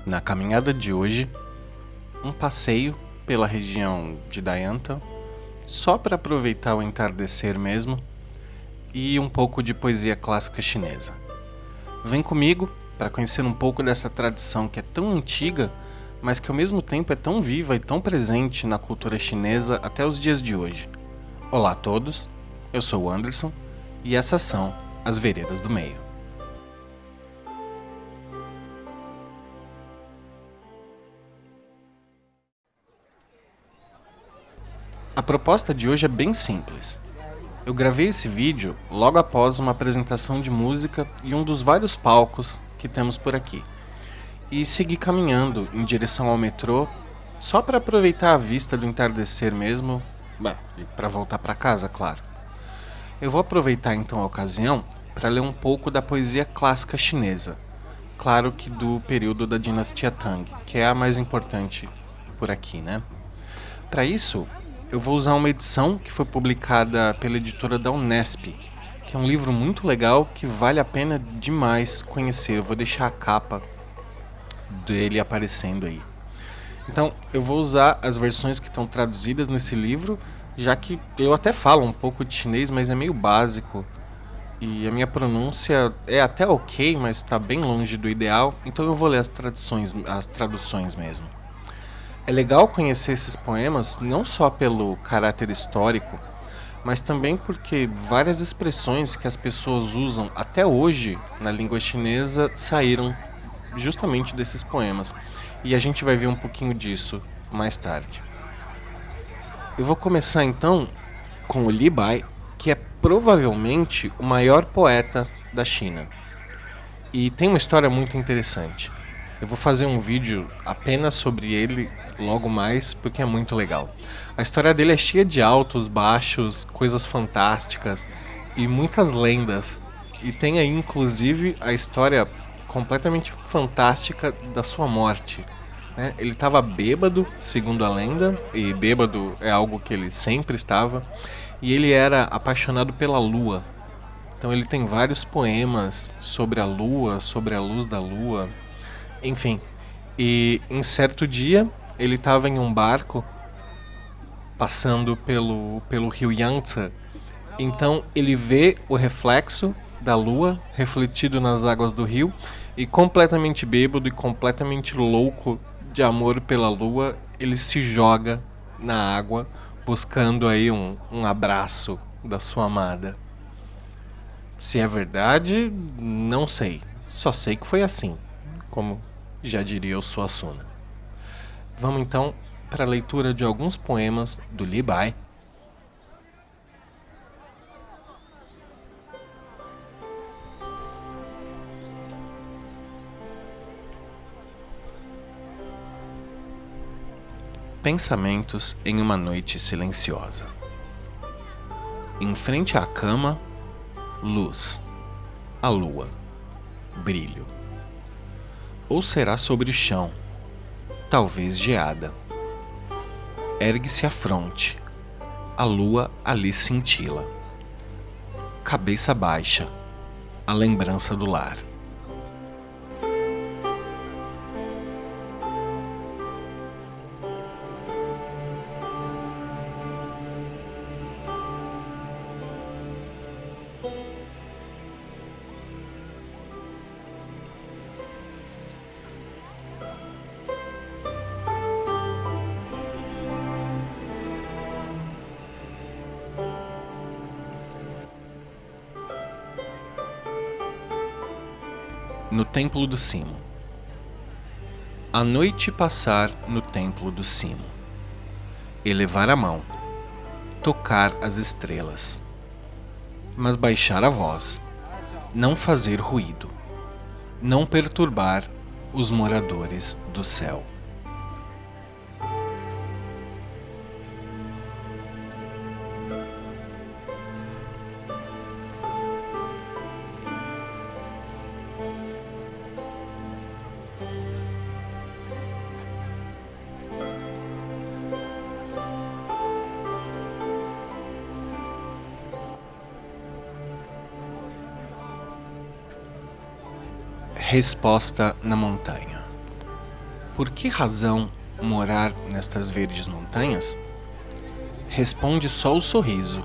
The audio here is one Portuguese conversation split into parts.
Na caminhada de hoje, um passeio pela região de Dayanta, só para aproveitar o entardecer mesmo, e um pouco de poesia clássica chinesa. Vem comigo para conhecer um pouco dessa tradição que é tão antiga, mas que ao mesmo tempo é tão viva e tão presente na cultura chinesa até os dias de hoje. Olá a todos, eu sou o Anderson e essas são as Veredas do Meio. A proposta de hoje é bem simples. Eu gravei esse vídeo logo após uma apresentação de música em um dos vários palcos que temos por aqui. E segui caminhando em direção ao metrô só para aproveitar a vista do entardecer mesmo, e para voltar para casa, claro. Eu vou aproveitar então a ocasião para ler um pouco da poesia clássica chinesa, claro que do período da dinastia Tang, que é a mais importante por aqui, né? Para isso, eu vou usar uma edição que foi publicada pela editora da Unesp, que é um livro muito legal que vale a pena demais conhecer. Eu vou deixar a capa dele aparecendo aí. Então, eu vou usar as versões que estão traduzidas nesse livro, já que eu até falo um pouco de chinês, mas é meio básico. E a minha pronúncia é até ok, mas está bem longe do ideal, então eu vou ler as traduções mesmo. É legal conhecer esses poemas não só pelo caráter histórico, mas também porque várias expressões que as pessoas usam até hoje na língua chinesa saíram justamente desses poemas. E a gente vai ver um pouquinho disso mais tarde. Eu vou começar então com o Li Bai, que é provavelmente o maior poeta da China. E tem uma história muito interessante. Eu vou fazer um vídeo apenas sobre ele logo mais, porque é muito legal. A história dele é cheia de altos, baixos, coisas fantásticas e muitas lendas. E tem aí, inclusive, a história completamente fantástica da sua morte. Né? Ele estava bêbado, segundo a lenda, e bêbado é algo que ele sempre estava, e ele era apaixonado pela lua. Então ele tem vários poemas sobre a lua, sobre a luz da lua, enfim. E em certo dia ele estava em um barco passando pelo rio Yangtze. Então ele vê o reflexo da lua refletido nas águas do rio e completamente bêbado e completamente louco de amor pela lua, ele se joga na água buscando aí um abraço da sua amada. Se é verdade, não sei. Só sei que foi assim, como já diria o Suassuna. Vamos então para a leitura de alguns poemas do Li Bai. Pensamentos em uma noite silenciosa. Em frente à cama, luz, a lua, brilho. Ou será sobre o chão, talvez geada. Ergue-se a fronte, a lua ali cintila. Cabeça baixa, a lembrança do lar. No templo do cimo. A noite passar no templo do cimo. Elevar a mão. Tocar as estrelas. Mas baixar a voz. Não fazer ruído. Não perturbar os moradores do céu. Resposta na montanha. Por que razão morar nestas verdes montanhas? Responde só o sorriso,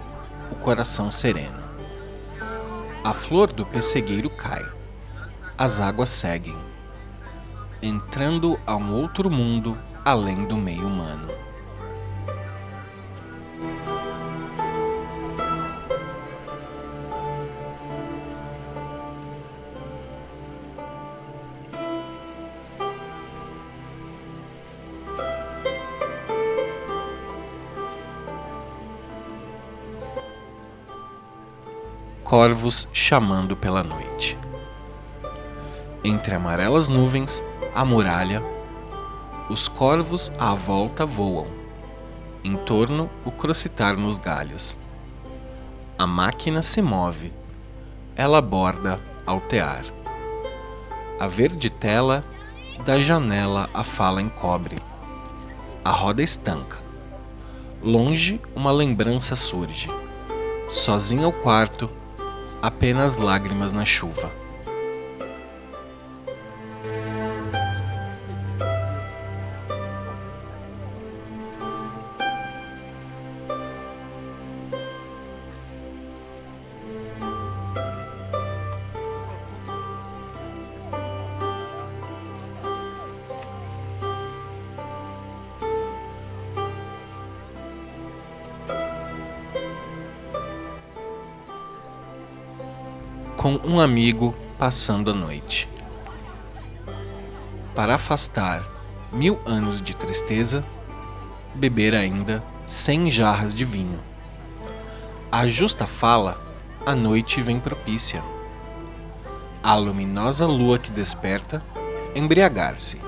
o coração sereno. A flor do pessegueiro cai, as águas seguem, entrando a um outro mundo além do meio humano. Corvos chamando pela noite. Entre amarelas nuvens, a muralha, os corvos à volta voam, em torno o crocitar nos galhos. A máquina se move, ela borda ao tear. A verde tela da janela a fala encobre. A roda estanca. Longe uma lembrança surge. Sozinha ao quarto, apenas lágrimas na chuva. Com um amigo passando a noite. Para afastar 1000 anos de tristeza, beber ainda 100 jarras de vinho. À justa fala, a noite vem propícia. A luminosa lua que desperta, embriagar-se.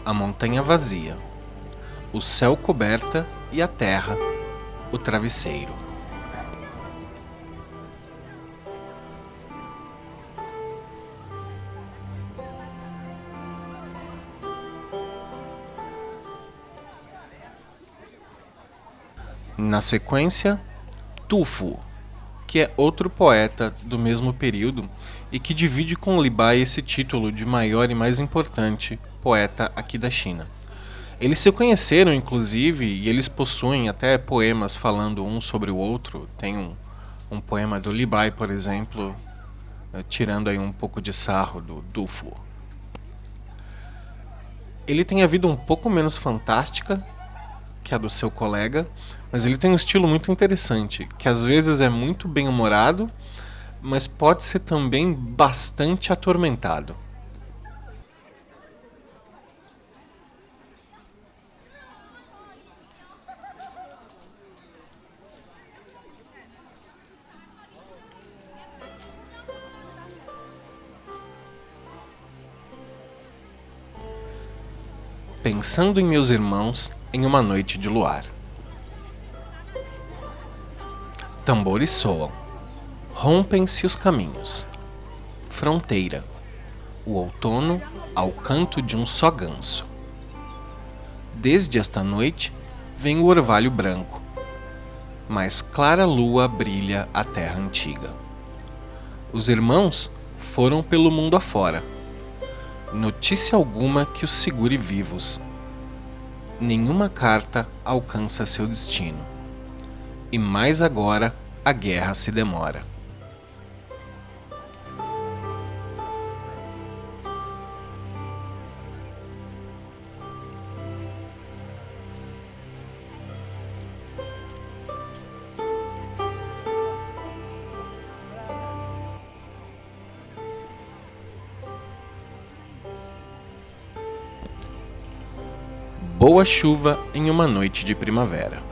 A montanha vazia, o céu coberta e a terra, o travesseiro. Na sequência, Tu Fu, que é outro poeta do mesmo período e que divide com Li Bai esse título de maior e mais importante poeta aqui da China. Eles se conheceram, inclusive, e eles possuem até poemas falando um sobre o outro. Tem um poema do Li Bai, por exemplo, tirando aí um pouco de sarro do Tu Fu. Ele tem a vida um pouco menos fantástica que a do seu colega, mas ele tem um estilo muito interessante, que às vezes é muito bem-humorado, mas pode ser também bastante atormentado. Pensando em meus irmãos em uma noite de luar. Tambores soam, rompem-se os caminhos. Fronteira, o outono ao canto de um só ganso. Desde esta noite vem o orvalho branco, mais clara lua brilha a terra antiga. Os irmãos foram pelo mundo afora. Notícia alguma que os segure vivos. Nenhuma carta alcança seu destino. E mais agora a guerra se demora. Boa chuva em uma noite de primavera.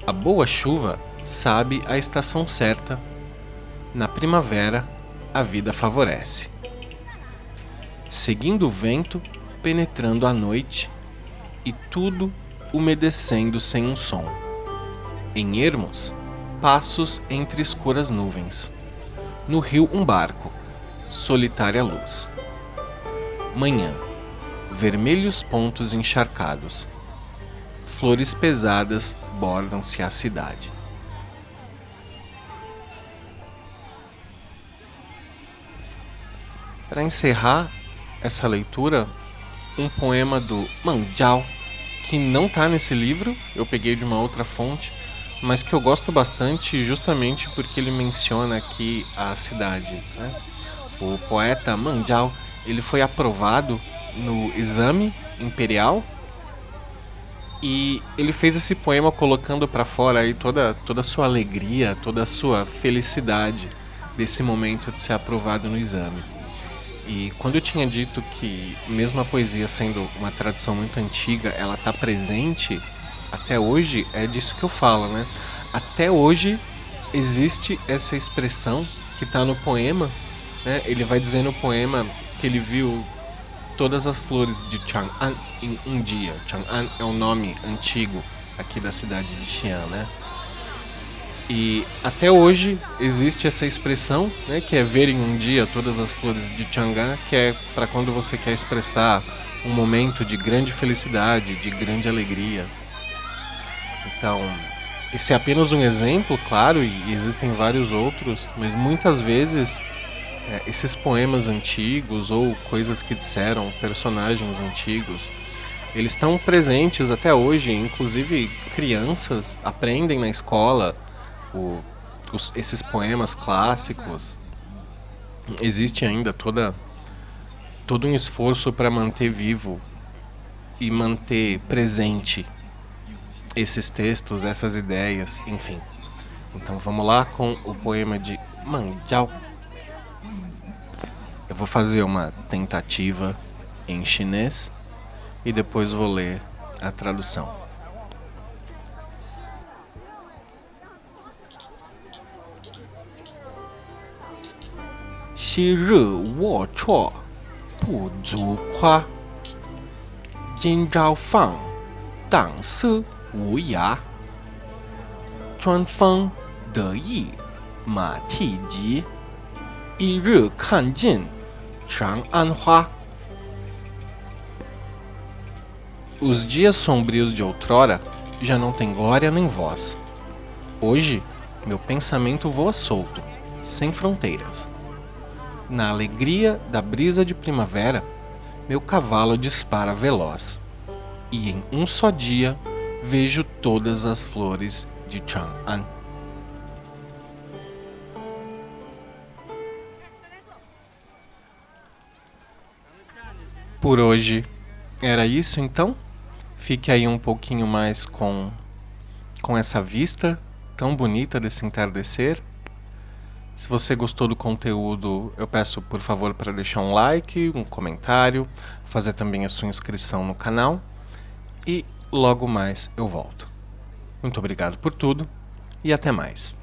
A boa chuva sabe a estação certa. Na primavera, a vida favorece. Seguindo o vento, penetrando a noite, e tudo umedecendo sem um som. Em ermos, passos entre escuras nuvens. No rio um barco, solitária luz. Manhã, vermelhos pontos encharcados. Flores pesadas bordam-se a cidade. Para encerrar essa leitura, um poema do Manjiao, que não tá nesse livro, eu peguei de uma outra fonte, mas que eu gosto bastante justamente porque ele menciona aqui a cidade, né? O poeta Manjiao, ele foi aprovado no exame imperial e ele fez esse poema colocando para fora aí toda a sua alegria, toda a sua felicidade desse momento de ser aprovado no exame. E quando eu tinha dito que mesmo a poesia sendo uma tradição muito antiga, ela está presente até hoje, é disso que eu falo, né? Até hoje existe essa expressão que está no poema, né? Ele vai dizer no poema que ele viu todas as flores de Chang'an em um dia. Chang'an é um nome antigo aqui da cidade de Xi'an, né? E até hoje existe essa expressão, né, que é ver em um dia todas as flores de Chang'an, que é para quando você quer expressar um momento de grande felicidade, de grande alegria. Então, esse é apenas um exemplo, claro, e existem vários outros, mas muitas vezes esses poemas antigos ou coisas que disseram personagens antigos, eles estão presentes até hoje. Inclusive crianças aprendem na escola esses poemas clássicos. Existe ainda todo um esforço para manter vivo e manter presente esses textos, essas ideias, enfim. Então vamos lá com o poema de Manjiao. Eu vou fazer uma tentativa em chinês e depois vou ler a tradução. 昔日龌龊不足夸，今朝放荡思无涯。专封得意马蹄疾，一日看尽长安花。 Os dias sombrios de outrora já não têm glória nem voz. Hoje, meu pensamento voa solto, sem fronteiras. Na alegria da brisa de primavera, meu cavalo dispara veloz. E em um só dia, vejo todas as flores de Chang'an. Por hoje, era isso então? Fique aí um pouquinho mais com essa vista tão bonita desse entardecer. Se você gostou do conteúdo, eu peço por favor para deixar um like, um comentário, fazer também a sua inscrição no canal e logo mais eu volto. Muito obrigado por tudo e até mais.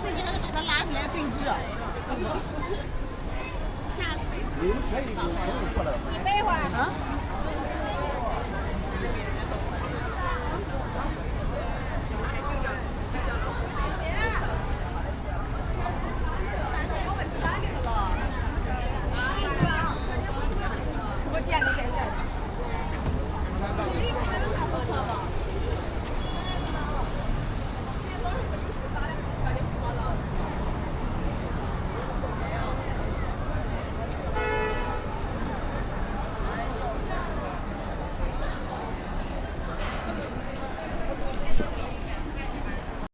那你还得把它拉出来对峙。下次。你待会儿啊。